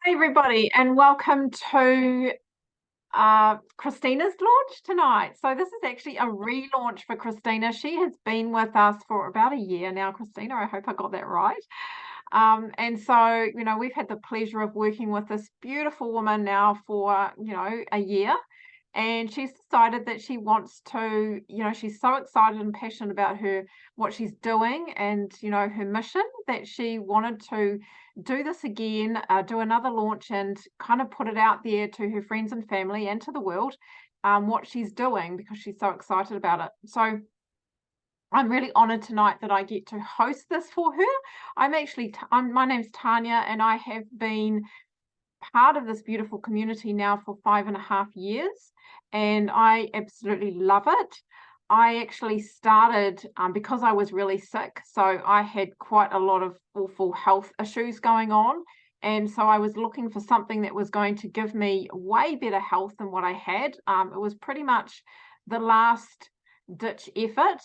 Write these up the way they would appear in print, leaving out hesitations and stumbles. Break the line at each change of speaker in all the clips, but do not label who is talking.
Hi, everybody, and welcome to Christina's launch tonight. So this is actually a relaunch for Christina. She has been with us for about a year now, Christina. I hope I got that right. And so, we've had the pleasure of working with this beautiful woman now for, a year. And she's decided that she wants to, she's so excited and passionate about what she's doing and, her mission, that she wanted to do this again, do another launch and kind of put it out there to her friends and family and to the world, what she's doing, because she's so excited about it. So I'm really honored tonight that I get to host this for her. My name's Tanya, and I have been part of this beautiful community now for 5.5 years, and I absolutely love it. I actually started because I was really sick. So I had quite a lot of awful health issues going on. And so I was looking for something that was going to give me way better health than what I had. It was pretty much the last ditch effort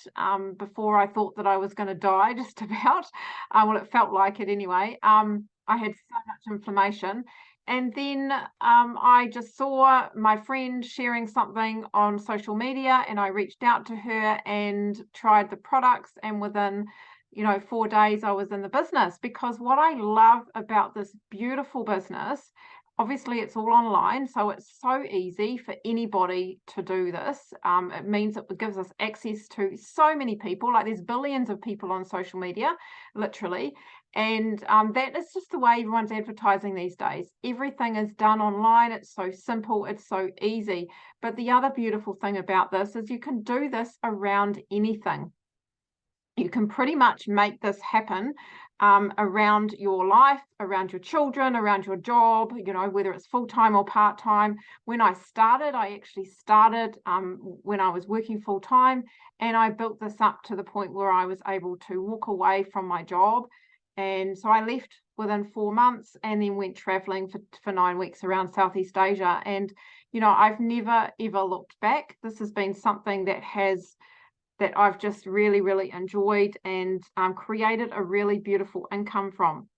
before I thought that I was going to die, just about. Well, it felt like it anyway. I had so much inflammation. And then I just saw my friend sharing something on social media, and I reached out to her and tried the products. And within, 4 days, I was in the business. Because what I love about this beautiful business, obviously it's all online, so it's so easy for anybody to do this. It means it gives us access to so many people. Like, there's billions of people on social media, literally. And that is just the way everyone's advertising these days. Everything is done online. It's so simple. It's so easy. But the other beautiful thing about this is you can do this around anything. You can pretty much make this happen around your life, around your children, around your job, whether it's full-time or part-time. When I actually started when I was working full-time, and I built this up to the point where I was able to walk away from my job. And so I left within 4 months, and then went traveling for 9 weeks around Southeast Asia. And, I've never, ever looked back. This has been something that I've just really, really enjoyed, and created a really beautiful income from.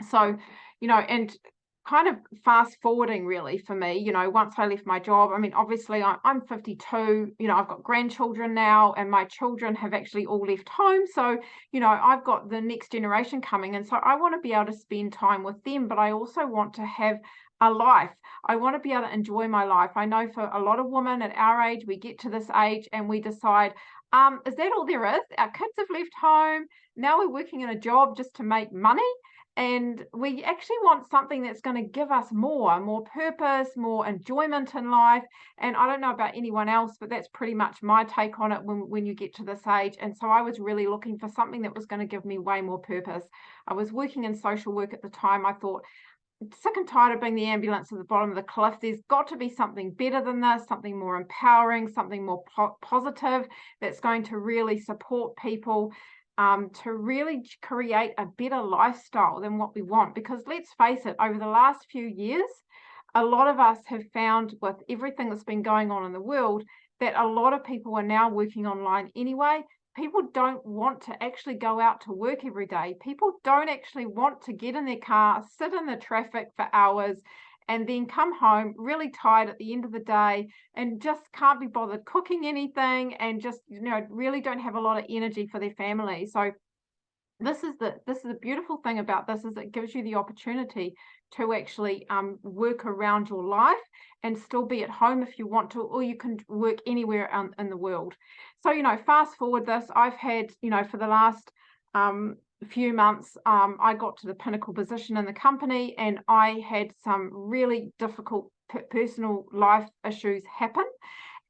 So, and kind of fast forwarding really for me, once I left my job, I mean, obviously I'm 52, I've got grandchildren now, and my children have actually all left home. So, I've got the next generation coming. And so I want to be able to spend time with them, but I also want to have a life. I want to be able to enjoy my life. I know for a lot of women at our age, we get to this age and we decide, is that all there is? Our kids have left home. Now we're working in a job just to make money. And we actually want something that's going to give us more purpose, more enjoyment in life. And I don't know about anyone else, but that's pretty much my take on it when you get to this age. And so I was really looking for something that was going to give me way more purpose. I was working in social work at the time. I thought, sick and tired of being the ambulance at the bottom of the cliff. There's got to be something better than this, something more empowering, something more positive, that's going to really support people, to really create a better lifestyle than what we want. Because let's face it, over the last few years, a lot of us have found, with everything that's been going on in the world, that a lot of people are now working online anyway. People don't want to actually go out to work every day. People don't actually want to get in their car, sit in the traffic for hours, and then come home really tired at the end of the day, and just can't be bothered cooking anything, and just, really don't have a lot of energy for their family. So this is the beautiful thing about this, is it gives you the opportunity to actually work around your life and still be at home if you want to, or you can work anywhere in the world. So, fast forward this, I've had, for the last few months, I got to the pinnacle position in the company, and I had some really difficult personal life issues happen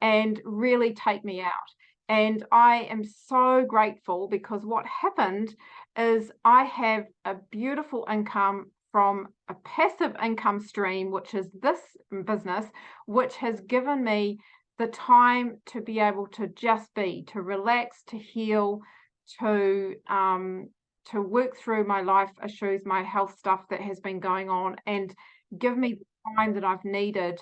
and really take me out. And I am so grateful, because what happened is I have a beautiful income from a passive income stream, which is this business, which has given me the time to be able to just be, to relax, to heal, to work through my life issues, my health stuff that has been going on, and give me the time that I've needed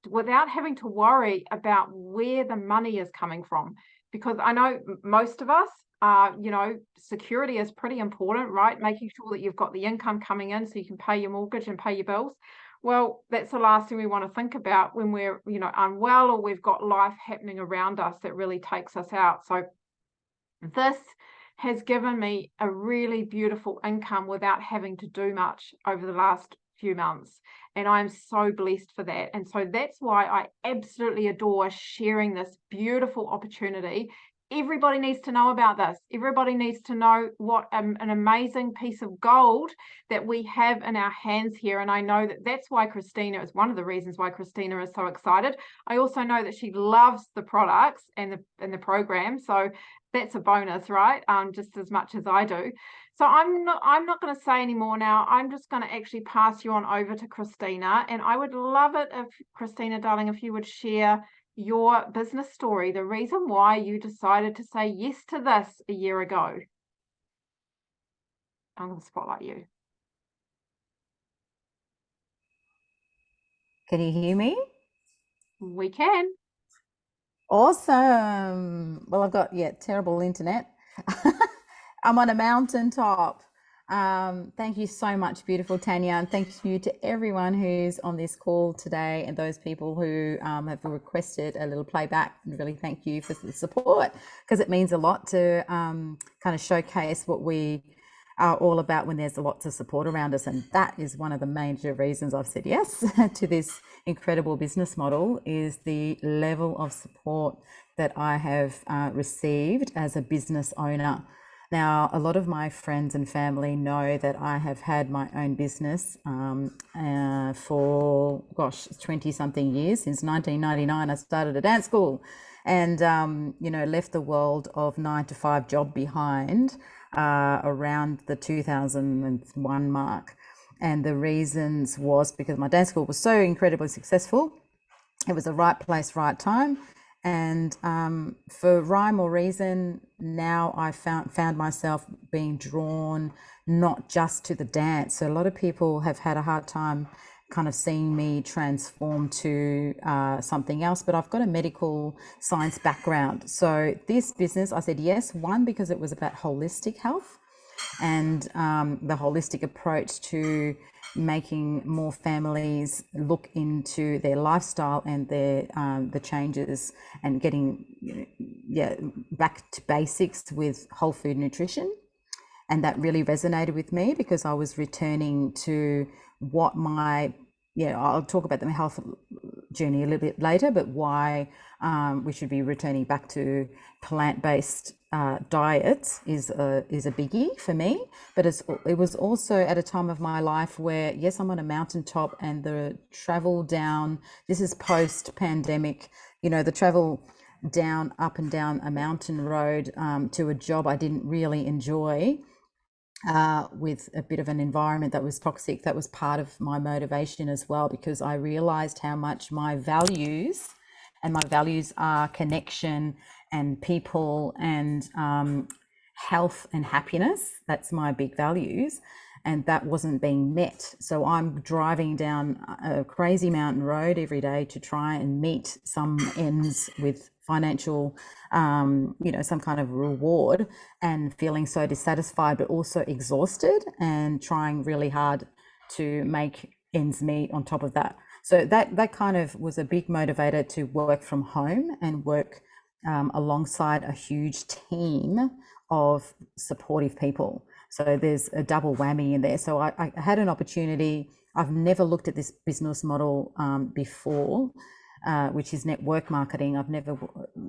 without having to worry about where the money is coming from. Because I know most of us, security is pretty important, right? Making sure that you've got the income coming in so you can pay your mortgage and pay your bills. Well, that's the last thing we want to think about when we're, unwell, or we've got life happening around us that really takes us out. So this has given me a really beautiful income without having to do much over the last few months. And I'm so blessed for that. And so that's why I absolutely adore sharing this beautiful opportunity. Everybody needs to know about this. Everybody needs to know what an amazing piece of gold that we have in our hands here. And I know that that's why Christina is one of the reasons why Christina is so excited. I also know that she loves the products and the program. So that's a bonus, right? Just as much as I do. So I'm not going to say any more now. I'm just going to actually pass you on over to Christina. And I would love it if, Christina, darling, if you would share your business story, the reason why you decided to say yes to this a year ago. I'm going to spotlight you.
Can you hear me?
We can.
Awesome. Well, I've got, terrible internet. I'm on a mountaintop. Thank you so much, beautiful Tanya. And thank you to everyone who's on this call today and those people who have requested a little playback. Really thank you for the support, because it means a lot to kind of showcase what we are all about when there's lots of support around us. And that is one of the major reasons I've said yes to this incredible business model, is the level of support that I have received as a business owner. Now, a lot of my friends and family know that I have had my own business for, 20 something years. Since 1999, I started a dance school and, left the world of 9-to-5 job behind around the 2001 mark. And the reasons was because my dance school was so incredibly successful. It was the right place, right time. And for rhyme or reason, now I found myself being drawn not just to the dance. So a lot of people have had a hard time kind of seeing me transform to something else, but I've got a medical science background. So this business, I said yes, one, because it was about holistic health and the holistic approach to making more families look into their lifestyle and their the changes, and getting back to basics with whole food nutrition. And that really resonated with me, because I was returning to what my I'll talk about the health journey a little bit later, but why we should be returning back to plant-based diets is a biggie for me. But it was also at a time of my life where, yes, I'm on a mountaintop, and the travel down, this is post-pandemic, the travel up and down a mountain road to a job I didn't really enjoy, with a bit of an environment that was toxic. That was part of my motivation as well, because I realized how much my values are connection and people and health and happiness. That's my big values. And that wasn't being met. So I'm driving down a crazy mountain road every day to try and meet some ends with financial, some kind of reward, and feeling so dissatisfied, but also exhausted, and trying really hard to make ends meet on top of that. So that kind of was a big motivator to work from home and work alongside a huge team of supportive people. So there's a double whammy in there. So I had an opportunity. I've never looked at this business model before, which is network marketing. I've never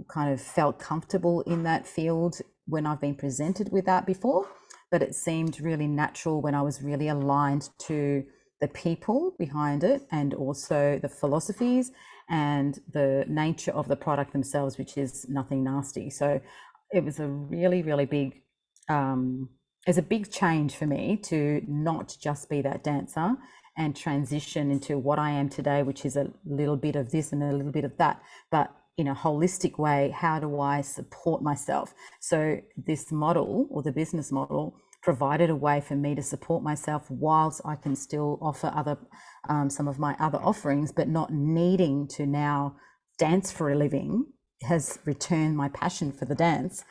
kind of felt comfortable in that field when I've been presented with that before, but it seemed really natural when I was really aligned to the people behind it, and also the philosophies and the nature of the product themselves, which is nothing nasty. So it was a really, really big, it's a big change for me to not just be that dancer and transition into what I am today, which is a little bit of this and a little bit of that, but in a holistic way. How do I support myself? So this model, or the business model, provided a way for me to support myself whilst I can still offer other some of my other offerings, but not needing to now dance for a living has returned my passion for the dance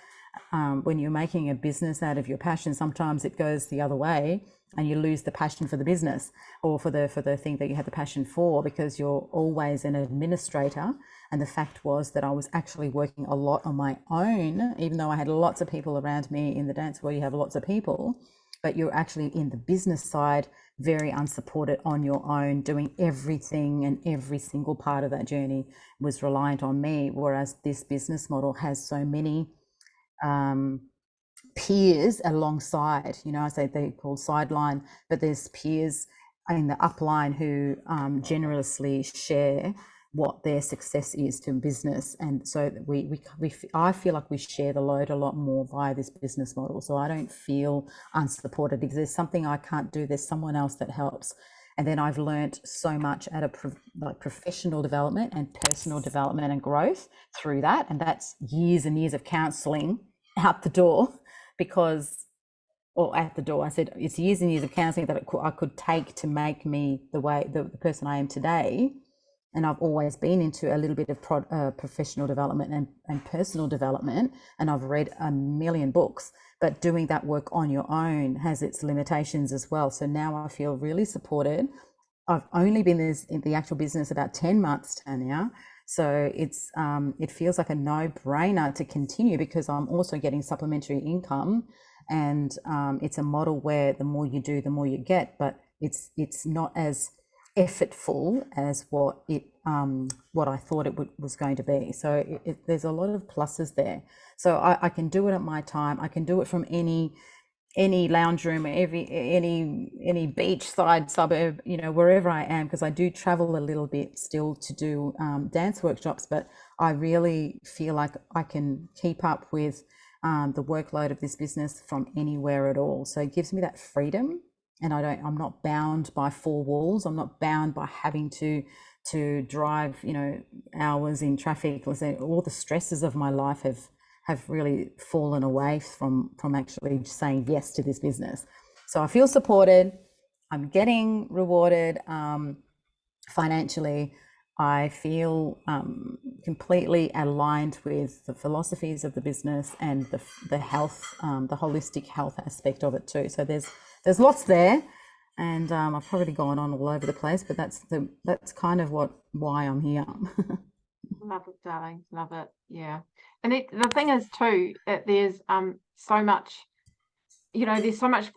when you're making a business out of your passion, sometimes it goes the other way and you lose the passion for the business or for the thing that you had the passion for, because you're always an administrator. And the fact was that I was actually working a lot on my own, even though I had lots of people around me. In the dance where you have lots of people, but you're actually in the business side very unsupported on your own, doing everything, and every single part of that journey was reliant on me. Whereas this business model has so many peers alongside, I say they call sideline, but there's peers in the upline who generously share what their success is to business. And so I feel like we share the load a lot more via this business model. So I don't feel unsupported. If there's something I can't do, there's someone else that helps. And then I've learned so much at like professional development and personal development and growth through that. And that's years and years of counseling out the door, because, or at the door, I said it's years and years of counseling that I could take to make me the person I am today. And I've always been into a little bit of professional development and personal development, and I've read a million books, but doing that work on your own has its limitations as well. So now I feel really supported. I've only been in the actual business about 10 months, Tanya. So it feels like a no-brainer to continue, because I'm also getting supplementary income, and it's a model where the more you do, the more you get, but it's not as effortful as what I thought it was going to be. So there's a lot of pluses there. So I can do it at my time. I can do it from any lounge room, any beachside suburb, wherever I am, because I do travel a little bit still to do dance workshops, but I really feel like I can keep up with the workload of this business from anywhere at all. So it gives me that freedom, and I'm not bound by four walls. I'm not bound by having to drive, hours in traffic. All the stresses of my life have really fallen away from actually saying yes to this business. So I feel supported. I'm getting rewarded financially. I feel completely aligned with the philosophies of the business and the health, the holistic health aspect of it too. So there's lots there, and I've probably gone on all over the place, but that's kind of why I'm here.
Love it, darling. Love it. Yeah. And the thing is too, that there's so much, there's so much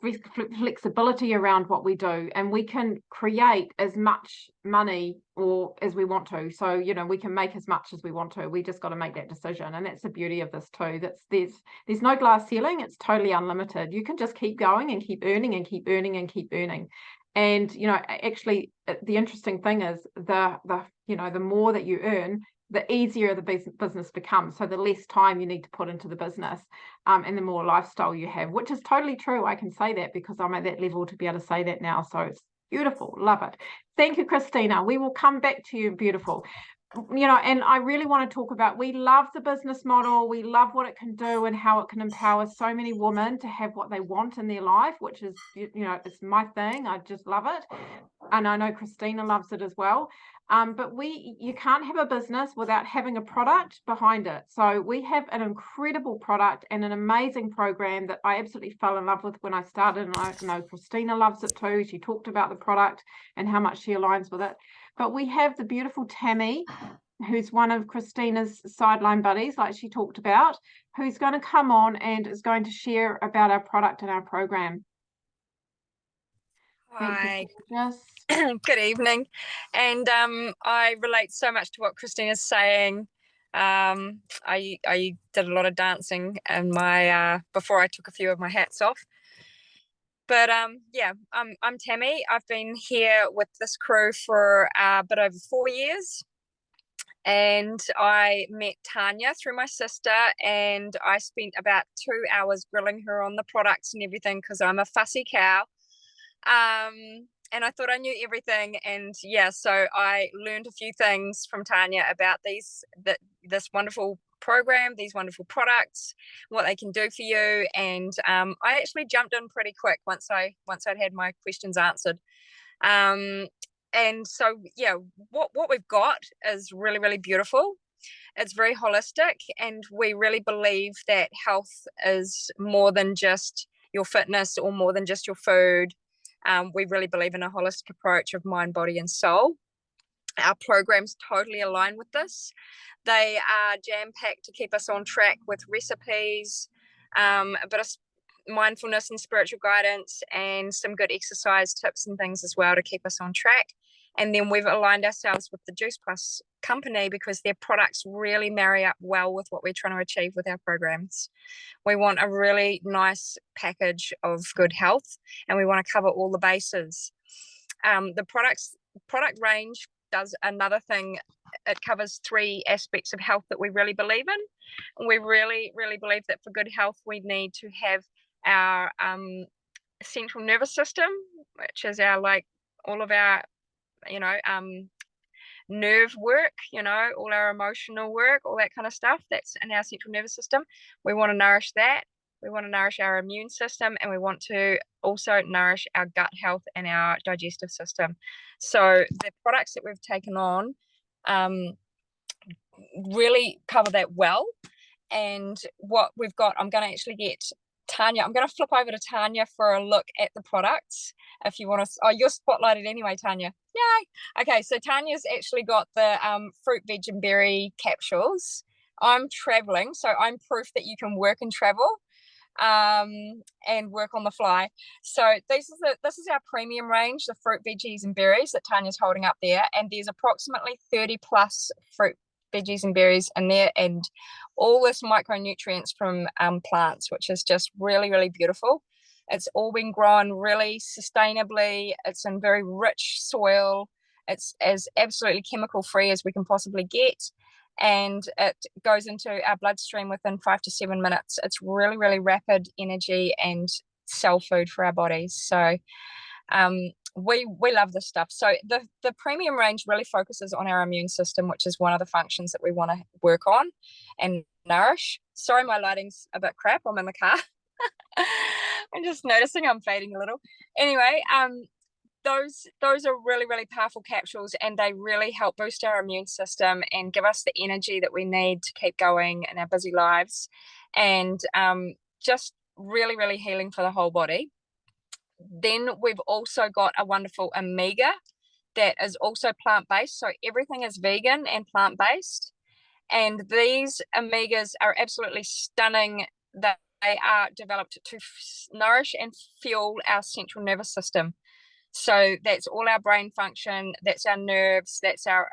flexibility around what we do, and we can create as much money or as we want to. So, we can make as much as we want to. We just got to make that decision. And that's the beauty of this too. There's no glass ceiling. It's totally unlimited. You can just keep going and keep earning and keep earning and keep earning. And, actually the interesting thing is the more that you earn, the easier the business becomes. So the less time you need to put into the business, and the more lifestyle you have, which is totally true. I can say that because I'm at that level to be able to say that now. So it's beautiful. Love it. Thank you, Christina. We will come back to you. Beautiful. And I really want to talk about, we love the business model. We love what it can do and how it can empower so many women to have what they want in their life, which is, it's my thing. I just love it. And I know Christina loves it as well. But you can't have a business without having a product behind it. So we have an incredible product and an amazing program that I absolutely fell in love with when I started. And I know Christina loves it too. She talked about the product and how much she aligns with it. But we have the beautiful Tammy, who's one of Christina's sideline buddies, like she talked about, who's going to come on and is going to share about our product and our program.
Hi. Good evening. And I relate so much to what Christina's saying. I did a lot of dancing in my before I took a few of my hats off. But yeah, I'm Tammy. I've been here with this crew for a bit over 4 years. And I met Tanya through my sister, and I spent about 2 hours grilling her on the products and everything because I'm a fussy cow. And I thought I knew everything, and yeah, so I learned a few things from Tanya about this wonderful program, these wonderful products, what they can do for you, and I actually jumped in pretty quick once I'd had my questions answered. And so yeah, what we've got is really, really beautiful. It's very holistic, and we really believe that health is more than just your fitness or more than just your food. We really believe in a holistic approach of mind, body, and soul. Our programs totally align with this. They are jam-packed to keep us on track with recipes, a bit of mindfulness and spiritual guidance, and some good exercise tips and things as well to keep us on track. And then we've aligned ourselves with the Juice Plus company because their products really marry up well with what we're trying to achieve with our programs. We want a really nice package of good health, and we want to cover all the bases. The product range does another thing. It covers 3 aspects of health that we really believe in. We really believe that for good health, we need to have our central nervous system, which is our, like, all of our, nerve work, all our emotional work, all that kind of stuff that's in our central nervous system. We want to nourish that. We want to nourish our immune system, and we want to also nourish our gut health and our digestive system. So the products that we've taken on really cover that well. And what we've got, I'm going to actually get Tanya. I'm going to flip over to Tanya for a look at the products. If you want to, you're spotlighted anyway, Tanya. Yay! Okay, so Tanya's actually got the fruit, veg, and berry capsules. I'm traveling, so I'm proof that you can work and travel and work on the fly. So this is our premium range, the fruit, veggies, and berries that Tanya's holding up there. And there's approximately 30 plus fruit, veggies, and berries in there, and all this micronutrients from plants, which is just really beautiful. It's all been grown really sustainably. It's in very rich soil. It's as absolutely chemical free as we can possibly get, and it goes into our bloodstream within 5 to 7 minutes. It's really rapid energy and cell food for our bodies. So we love this stuff. So the premium range really focuses on our immune system, which is one of the functions that we want to work on and nourish. Sorry, my lighting's a bit crap. I'm in the car. I'm just noticing I'm fading a little. Anyway, those are really powerful capsules, and they really help boost our immune system and give us the energy that we need to keep going in our busy lives, and just really healing for the whole body. Then we've also got a wonderful omega that is also plant-based. So everything is vegan and plant-based. And these omegas are absolutely stunning. That they are developed to nourish and fuel our central nervous system. So that's all our brain function, that's our nerves, that's our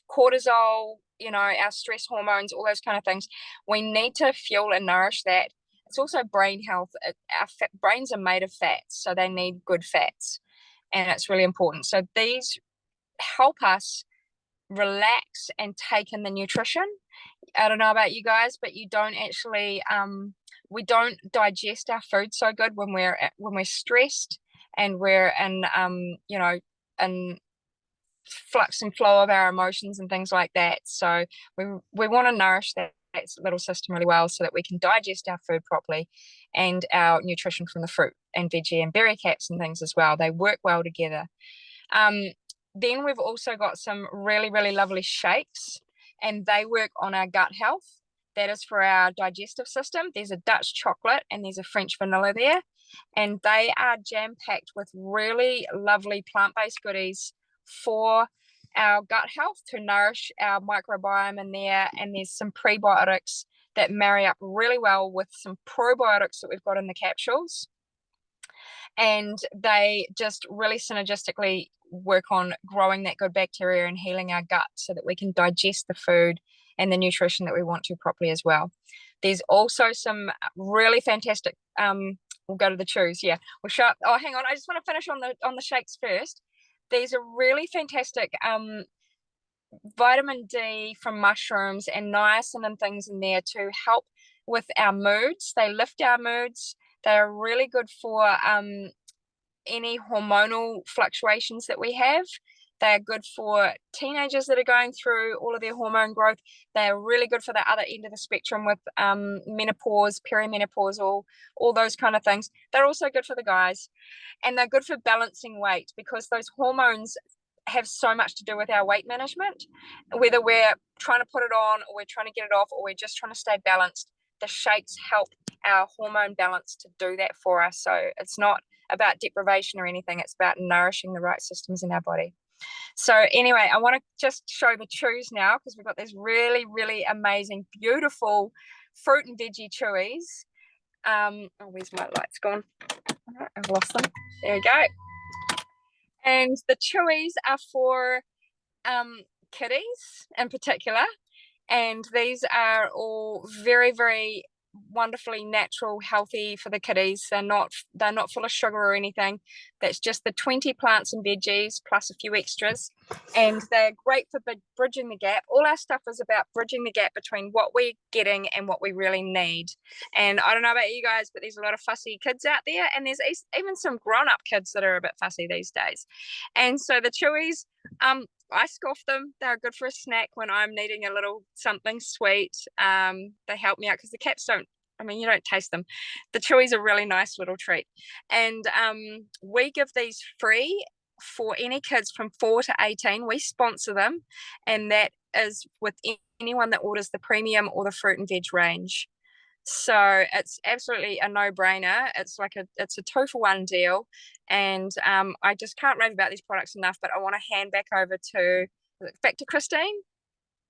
cortisol, our stress hormones, all those kind of things. We need to fuel and nourish that. It's also brain health. Our brains are made of fats, so they need good fats, and it's really important. So these help us relax and take in the nutrition. I don't know about you guys, but you don't actually we don't digest our food so good when we're stressed and we're in in flux and flow of our emotions and things like that. So we want to nourish that little system really well so that we can digest our food properly, and our nutrition from the fruit and veggie and berry caps and things as well. They work well together. Then we've also got some really lovely shakes, and they work on our gut health. That is for our digestive system. There's a Dutch chocolate and there's a French vanilla there, and they are jam-packed with really lovely plant-based goodies for our gut health to nourish our microbiome in there. And there's some prebiotics that marry up really well with some probiotics that we've got in the capsules, and they just really synergistically work on growing that good bacteria and healing our gut so that we can digest the food and the nutrition that we want to properly as well. There's also some really fantastic we'll go to the chews. Yeah, we'll show up. Oh, hang on, I just want to finish on the shakes first. There's a really fantastic vitamin D from mushrooms and niacin and things in there to help with our moods. They lift our moods. They're really good for any hormonal fluctuations that we have. They're good for teenagers that are going through all of their hormone growth. They're really good for the other end of the spectrum with menopause, perimenopausal, all those kind of things. They're also good for the guys, and they're good for balancing weight because those hormones have so much to do with our weight management, whether we're trying to put it on or we're trying to get it off or we're just trying to stay balanced. The shakes help our hormone balance to do that for us. So it's not about deprivation or anything. It's about nourishing the right systems in our body. So anyway, I want to just show the chews now, because we've got these really, really amazing, beautiful fruit and veggie chewies. Oh, where's my lights gone? I've lost them. There we go. And the chewies are for kiddies in particular. And these are all very, very wonderfully natural, healthy for the kiddies. They're not full of sugar or anything. That's just the 20 plants and veggies plus a few extras, and they're great for bridging the gap. All our stuff is about bridging the gap between what we're getting and what we really need. And I don't know about you guys, but there's a lot of fussy kids out there, and there's even some grown-up kids that are a bit fussy these days. And so the chewies, I scoff them. They're good for a snack when I'm needing a little something sweet. They help me out because the caps you don't taste them. The chewies are a really nice little treat. And we give these free for any kids from 4 to 18. We sponsor them, and that is with anyone that orders the premium or the fruit and veg range. So it's absolutely a no-brainer. It's a 2-for-1 deal, and I just can't rave about these products enough. But I want to hand back to Christine,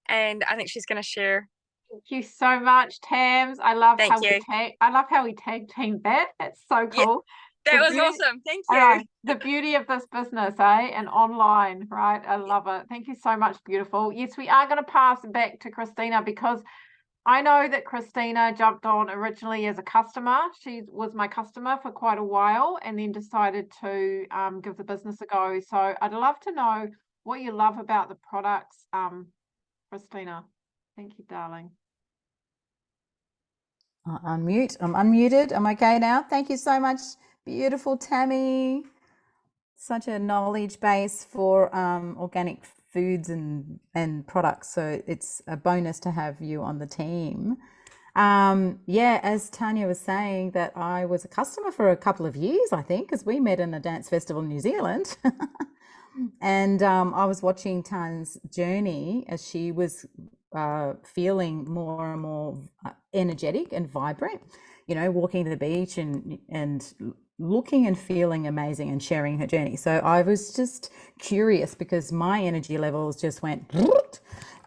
and I think she's going to share.
Thank you so much, Tams. I love how we tag teamed that. That's so cool.
Yeah, that was awesome. Thank you.
The beauty of this business, and online, right? I love it. Thank you so much, beautiful. Yes, we are going to pass back to Christina, because I know that Christina jumped on originally as a customer. She was my customer for quite a while and then decided to give the business a go. So I'd love to know what you love about the products, Christina. Thank you, darling.
Unmute. I'm unmuted. I'm okay now. Thank you so much, beautiful Tammy. Such a knowledge base for organic foods and products. So it's a bonus to have you on the team. As Tanya was saying, that I was a customer for a couple of years, I think, because we met in a dance festival in New Zealand. And I was watching Tan's journey as she was feeling more and more energetic and vibrant, walking to the beach and looking and feeling amazing and sharing her journey. So I was just curious, because my energy levels just went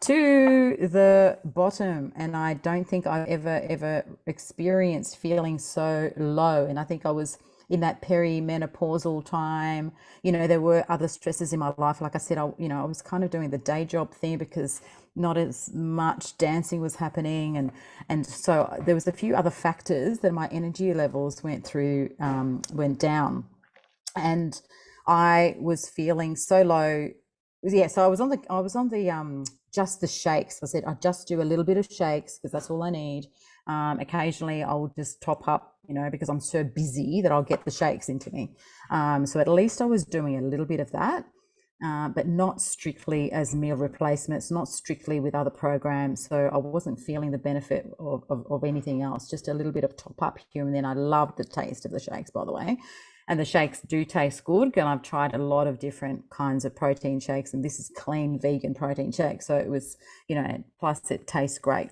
to the bottom, and I don't think I ever experienced feeling so low. And I think I was in that perimenopausal time. There were other stresses in my life. Like I said, I was kind of doing the day job thing because not as much dancing was happening, and so there was a few other factors that my energy levels went down, and I was feeling so low. So I was on the just the shakes. I said I just do a little bit of shakes because that's all I need. Occasionally I'll just top up, because I'm so busy that I'll get the shakes into me. So at least I was doing a little bit of that. But not strictly as meal replacements, not strictly with other programs. So I wasn't feeling the benefit of anything else, just a little bit of top up here and then. I love the taste of the shakes, by the way. And the shakes do taste good. And I've tried a lot of different kinds of protein shakes, and this is clean vegan protein shake. So it was, plus it tastes great.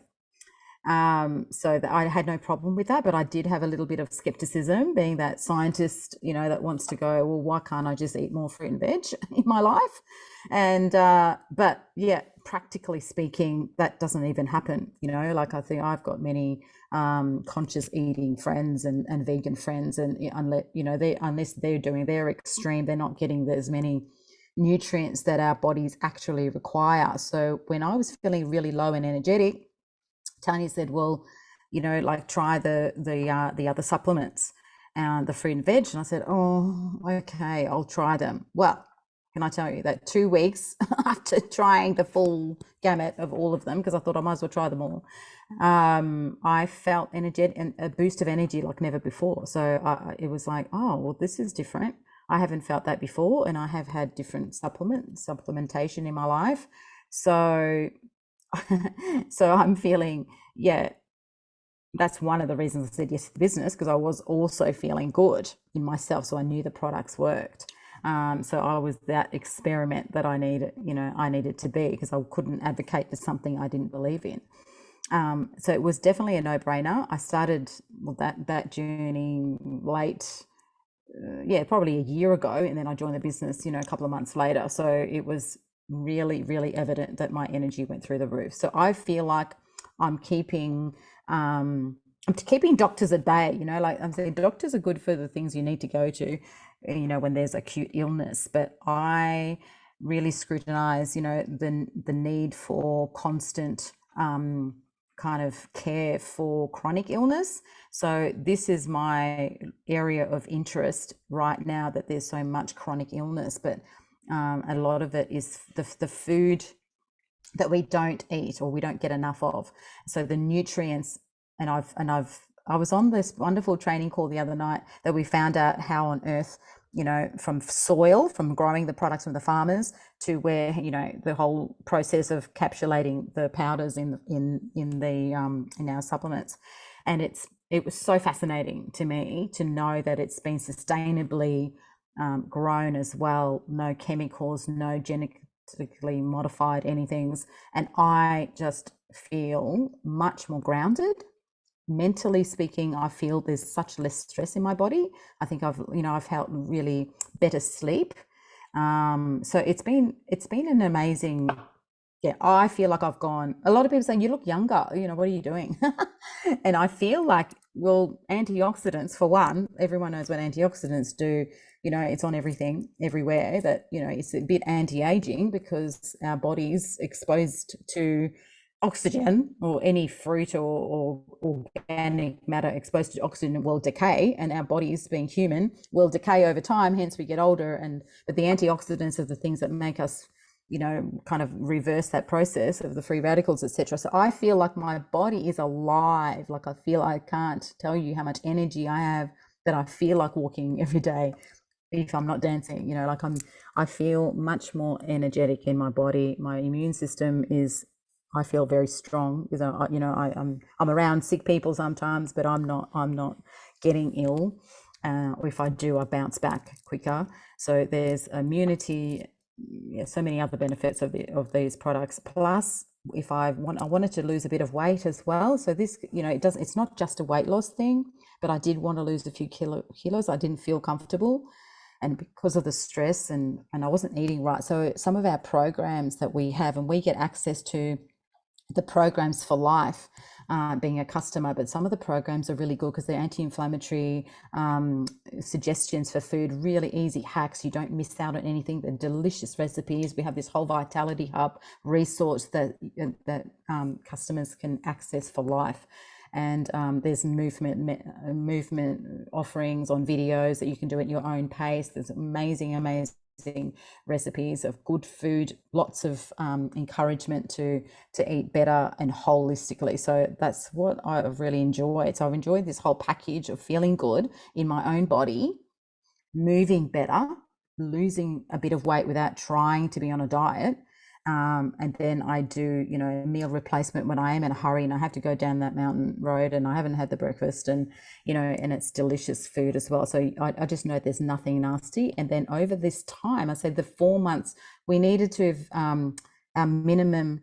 So that I had no problem with that, but I did have a little bit of skepticism, being that scientist, that wants to go, well, why can't I just eat more fruit and veg in my life? And but yeah, practically speaking, that doesn't even happen. Like I think I've got many conscious eating friends and vegan friends, and unless they're doing their extreme, they're not getting as many nutrients that our bodies actually require. So when I was feeling really low and energetic, Tanya said, well, try the other supplements, the fruit and veg. And I said, oh, okay, I'll try them. Well, can I tell you that 2 weeks after trying the full gamut of all of them, because I thought I might as well try them all, I felt energetic and a boost of energy like never before. So it was like, oh, well, this is different. I haven't felt that before, and I have had different supplementation in my life. So I'm feeling, that's one of the reasons I said yes to the business, because I was also feeling good in myself. So I knew the products worked. So I was that experiment that I needed to be, because I couldn't advocate for something I didn't believe in. So it was definitely a no-brainer. I started that journey late, probably a year ago, and then I joined the business, a couple of months later. So it was really, really evident that my energy went through the roof. So I feel like I'm keeping doctors at bay. Like I'm saying, doctors are good for the things you need to go to, when there's acute illness. But I really scrutinize, the need for constant kind of care for chronic illness. So this is my area of interest right now, that there's so much chronic illness, but a lot of it is the food that we don't eat or we don't get enough of. So the nutrients, and I was on this wonderful training call the other night that we found out how on earth, from soil, from growing the products from the farmers to where, the whole process of capsulating the powders in our supplements. And it was so fascinating to me to know that it's been sustainably grown as well, no chemicals, no genetically modified anythings. And I just feel much more grounded. Mentally speaking, I feel there's such less stress in my body. I think I've felt really better sleep. So it's been an amazing, I feel like I've gone, a lot of people saying, you look younger, what are you doing? And I feel like, well, antioxidants, for one, everyone knows what antioxidants do. It's on everything, everywhere, that, it's a bit anti-aging, because our body's exposed to oxygen, or any fruit or organic matter exposed to oxygen will decay, and our bodies, being human, will decay over time, hence we get older. But the antioxidants are the things that make us, kind of reverse that process of the free radicals, etc. So I feel like my body is alive. Like I can't tell you how much energy I have, that I feel like walking every day if I'm not dancing. I feel much more energetic in my body. My immune system is, I feel very strong, because I'm around sick people sometimes, but I'm not getting ill. If I do, I bounce back quicker. So there's immunity, so many other benefits of these products. Plus, if I wanted to lose a bit of weight as well. So this, it's not just a weight loss thing, but I did want to lose a few kilos. I didn't feel comfortable, and because of the stress, and I wasn't eating right. So some of our programs that we have, and we get access to the programs for life, being a customer, but some of the programs are really good because they're anti-inflammatory, suggestions for food, really easy hacks. You don't miss out on anything. They're delicious recipes. We have this whole Vitality Hub resource that customers can access for life. And there's movement offerings on videos that you can do at your own pace. There's amazing recipes of good food, lots of encouragement to eat better and holistically. So that's what I've really enjoyed. So I've enjoyed this whole package of feeling good in my own body, moving better, losing a bit of weight without trying to be on a diet. And then I do, meal replacement when I am in a hurry and I have to go down that mountain road and I haven't had the breakfast, and, and it's delicious food as well. So I just know there's nothing nasty. And then over this time, I said the 4 months, we needed to have our minimum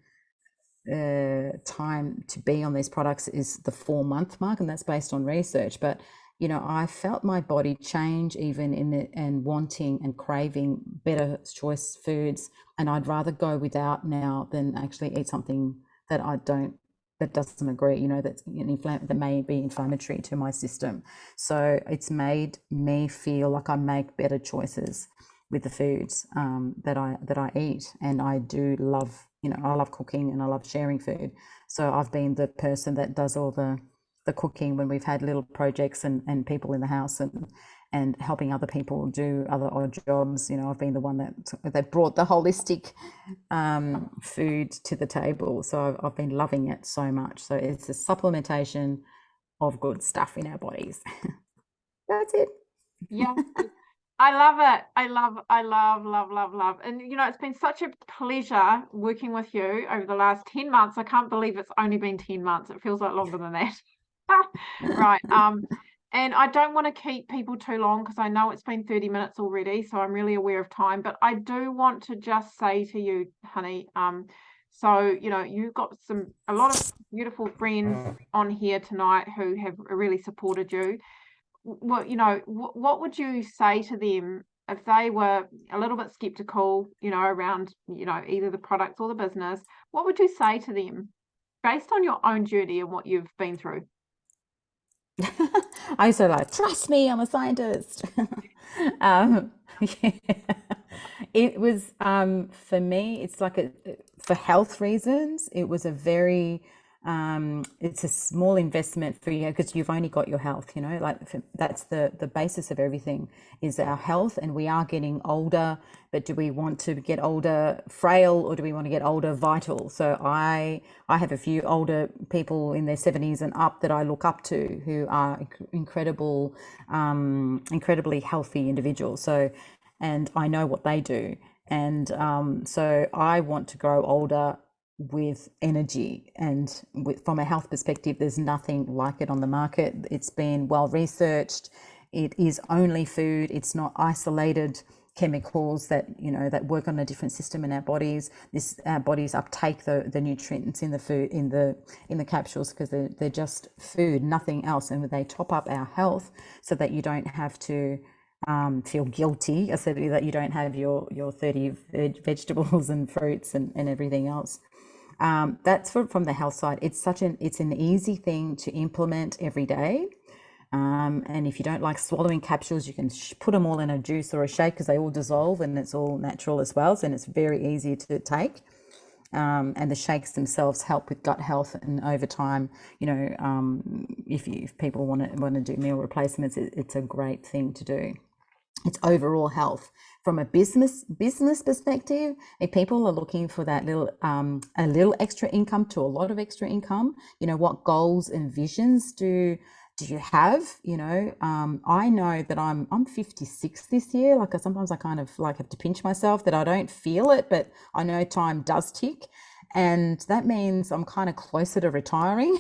time to be on these products is the 4-month mark, and that's based on research. But I felt my body change even in it, and wanting and craving better choice foods. And I'd rather go without now than actually eat something that doesn't agree, that may be inflammatory to my system. So it's made me feel like I make better choices with the foods that I eat. And I do love, I love cooking and I love sharing food. So I've been the person that does all the cooking when we've had little projects and people in the house, and helping other people do other odd jobs. I've been the one that brought the holistic food to the table. So I've been loving it so much. So it's a supplementation of good stuff in our bodies. That's it.
Yeah. I love it. I love. And, it's been such a pleasure working with you over the last 10 months. I can't believe it's only been 10 months. It feels like longer than that. Right. And I don't want to keep people too long because I know it's been 30 minutes already, so I'm really aware of time. But I do want to just say to you, honey, so you've got a lot of beautiful friends on here tonight who have really supported you. Well, what would you say to them if they were a little bit skeptical, around, either the products or the business? What would you say to them based on your own journey and what you've been through?
I used to like, trust me, I'm a scientist. um, yeah. It was for me, it's like for health reasons, it was a very it's a small investment for you because you've only got your health, like that's the basis of everything is our health, and we are getting older, but do we want to get older frail or do we want to get older vital? So I have a few older people in their 70s and up that I look up to who are incredibly healthy individuals. So, and I know what they do. And so I want to grow older with energy, and from a health perspective, there's nothing like it on the market. It's been well researched. It is only food. It's not isolated chemicals that that work on a different system in our bodies. Our bodies uptake the nutrients in the food, in the capsules, because they're just food, nothing else, and they top up our health so that you don't have to feel guilty, essentially, that you don't have your 30 vegetables and fruits and everything else. That's from the health side. It's an easy thing to implement every day. And if you don't like swallowing capsules, you can put them all in a juice or a shake because they all dissolve and it's all natural as well. So, and it's very easy to take. And the shakes themselves help with gut health, and over time, if people want to do meal replacements, it's a great thing to do. It's overall health. From a business perspective, if people are looking for that a little extra income to a lot of extra income, what goals and visions do you have? I know that I'm 56 this year. Like sometimes I kind of like have to pinch myself that I don't feel it, but I know time does tick, and that means I'm kind of closer to retiring.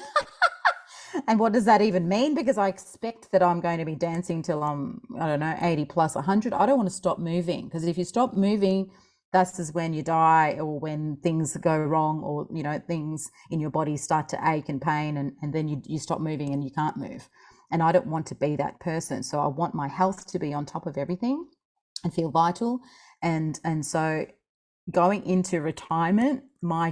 And what does that even mean? Because I expect that I'm going to be dancing till I'm, I don't know, 80 plus 100. I don't want to stop moving, because if you stop moving, that's just when you die, or when things go wrong, or, things in your body start to ache and pain, and then you stop moving and you can't move. And I don't want to be that person. So I want my health to be on top of everything and feel vital. And so going into retirement, I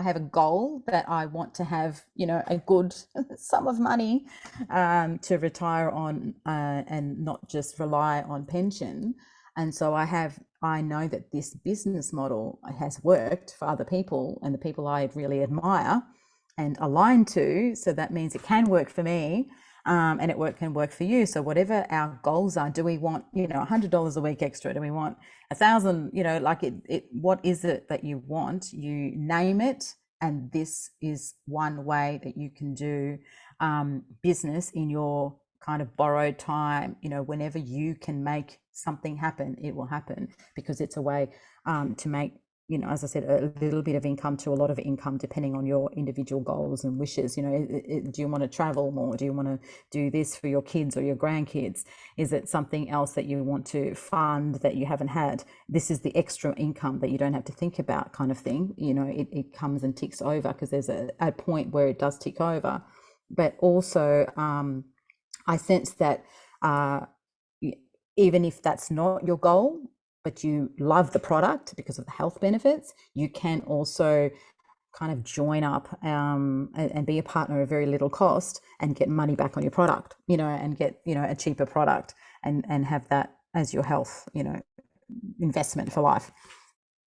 have a goal that I want to have, a good sum of money to retire on, and not just rely on pension. And so I know that this business model has worked for other people and the people I really admire and align to. So that means it can work for me. And it can work for you. So whatever our goals are, do we want, $100 a week extra? Do we want 1,000? What is it that you want? You name it, and this is one way that you can do business in your kind of borrowed time. Whenever you can make something happen, it will happen, because it's a way to make, as I said, a little bit of income to a lot of income, depending on your individual goals and wishes. Do you want to travel more? Do you want to do this for your kids or your grandkids? Is it something else that you want to fund that you haven't had? This is the extra income that you don't have to think about, kind of thing. It comes and ticks over, because there's a point where it does tick over. But also, I sense that even if that's not your goal, but you love the product because of the health benefits, you can also kind of join up and be a partner at very little cost and get money back on your product, and get, a cheaper product, and have that as your health, investment for life.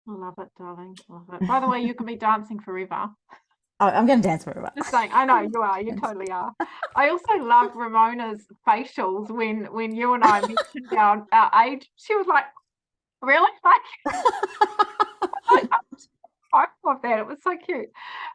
I love it, darling. Love it. By the way, you can be dancing forever.
Oh, I'm going to dance forever.
Just saying, I know you are. You totally are. I also love Ramona's facials when you and I mentioned our age. She was like, really? I love that. It was so cute.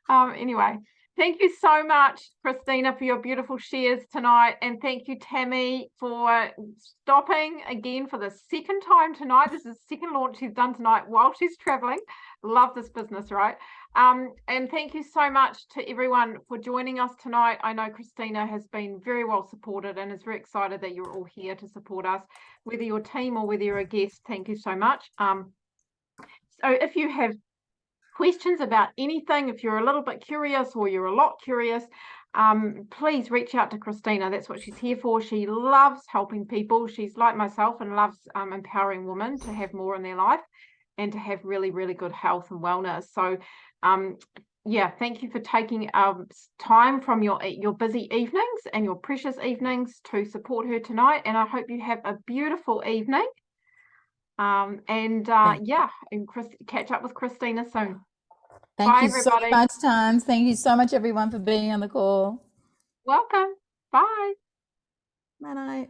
Anyway, Thank you so much, Christina, for your beautiful shares tonight. And thank you, Tammy, for stopping again for the second time tonight. This is the second launch she's done tonight while she's traveling. Love this business, right? And thank you so much to everyone for joining us tonight. I know Christina has been very well supported and is very excited that you're all here to support us, whether you're a team or whether you're a guest. Thank you so much. So if you have questions about anything, if you're a little bit curious or you're a lot curious, please reach out to Christina. That's what she's here for. She loves helping people. She's like myself and loves empowering women to have more in their life and to have really, really good health and wellness. So yeah, thank you for taking time from your busy evenings and your precious evenings to support her tonight. And I hope you have a beautiful evening. Yeah, and catch up with Christina soon.
Thank
Bye,
you
everybody.
so much, Tans. Thank you so much, everyone, for being on the call.
Welcome. Bye.
Bye night.